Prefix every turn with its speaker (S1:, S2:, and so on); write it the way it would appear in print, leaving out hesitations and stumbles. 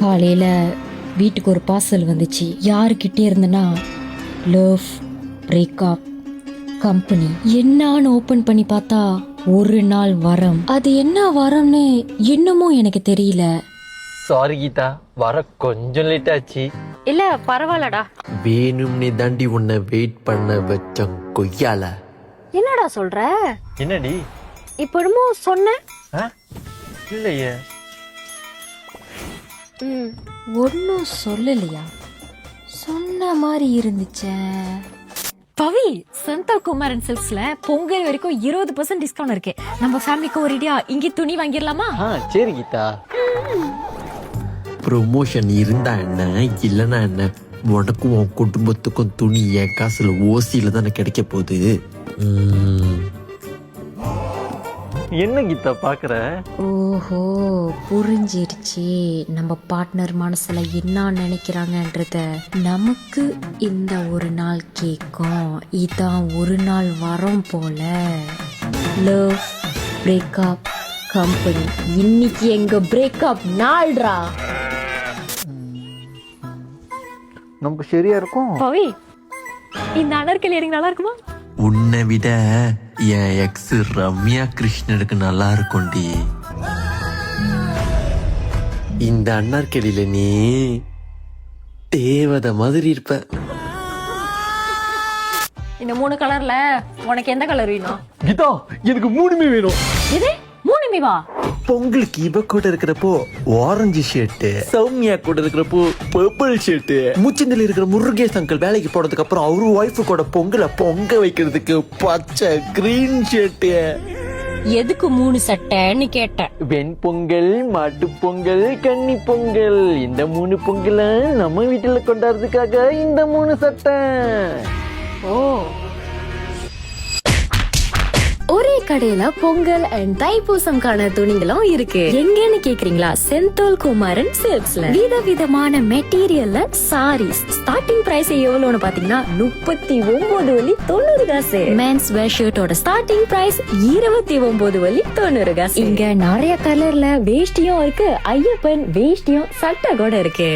S1: காலையில வீட்டுக்கு ஒரு பார்சல் வந்துச்சு. யாருக்கிட்டே இருந்தனா லவ் பிரேக்கப் கம்பெனி. என்னான்னு ஓபன் பண்ணி பார்த்தா ஒரு நாள் வரம். அது என்ன வரம்னு இன்னமும் எனக்கு தெரியல.
S2: சாரி கீதா, வர கொஞ்சம் லேட் ஆச்சு.
S3: இல்ல பரவாயில்லடா.
S4: வேணும்னே தாண்டி உன்னை வெயிட் பண்ண வச்ச கொய்யால.
S3: என்னடா சொல்ற?
S2: என்னடி?
S3: இப்ப என்னமோ சொன்ன.
S2: இல்லையே.
S1: ஒன்னும் சொல்லலையா? சொன்ன மாதிரி இருந்துச்சே.
S3: பவி, செந்தூர் குமாரன் சில்க்ஸ்ல பொங்கல் வரைக்கும் 20% டிஸ்கவுண்ட் இருக்கு. நம்ம ஃபேமிலிக்கு ஒரு ஐடியா, இங்க துணி வாங்கிடலாமா?
S2: சரி கீதா.
S4: ப்ரொமோஷன் இருந்தா என்ன இல்லைன்னா என்ன, உனக்கும் உன் குடும்பத்துக்கும் துணி என் காசுல ஓசியில தானே கிடைக்க போகுது.
S2: என்ன கீதா பாக்குற?
S1: ஓஹோ, புரிஞ்சிருச்சு. நம்ம பார்ட்னர் மனசுல என்ன நினைக்கிறாங்கன்றத நமக்கு இந்த ஒரு நாள் கேட்கும். இதான் ஒரு நாள் வரும் போல. Love breakup company. இன்னைக்கு எங்க பிரேக்கப் நாள்ரா.
S2: நமக்கு சரியா இருக்கும்.
S3: பவி, இந்த அனர்கலி எனக்கு நல்லா இருக்குமா?
S4: உன்னை விட என் எக்ஸ் ரம்யா கிருஷ்ணனுக்கு நல்லா இருக்கும்டி. இந்த அண்ணார்கலியில நீ தேவதை மாதிரி இருப்ப.
S3: இந்த 3 கலர்ல உனக்கு எந்த கலர் வேணும்?
S2: கீதா, எனக்கு 3மே வேணும்.
S3: இது 3மே வா.
S4: பொங்கலுக்கு இவ கூட இருக்கிறப்போ ஆரஞ்சு ஷர்ட், சௌமியா கூட இருக்கிறப்போ பர்பிள் ஷர்ட், முச்சந்தில இருக்கிற முருகேஷ் அங்கிள் வேலைக்கு போனதுக்கு அப்புறம் அவரு ஒய்ஃபு கூட பொங்கலை பொங்க வைக்கிறதுக்கு பச்சை கிரீன் ஷர்ட்.
S1: எதுக்கு 3 சட்டைன்னு கேட்டேன்.
S2: வெண் பொங்கல், மாட்டு பொங்கல், கன்னி பொங்கல், இந்த 3 பொங்கல நம்ம வீட்டுல கொண்டாடுறதுக்காக இந்த 3 சட்டை.
S3: ஓ,
S1: ஒரே கடையில பொங்கல் அண்ட் தைப்பூசம்கான துணிகளும் இருக்கு. எங்கன்னு கேக்குறீங்களா? செந்தூர் குமாரன் சில்க்ஸ்ல விதவிதமான மெட்டீரியல்ல சாரீஸ். ஸ்டார்டிங் பிரைஸ் எவ்வளவுன்னு பாத்தீங்கன்னா 39 வள்ளி 90 காசு. மென்ஸ் வேர் ஷர்ட்டோட ஸ்டார்டிங் பிரைஸ் 29 வள்ளி 90 காசு. இங்க நிறைய கலர்ல வேஷ்டியும் இருக்கு. ஐயப்பன் வேஷ்டியும் சட்டை கூட இருக்கு.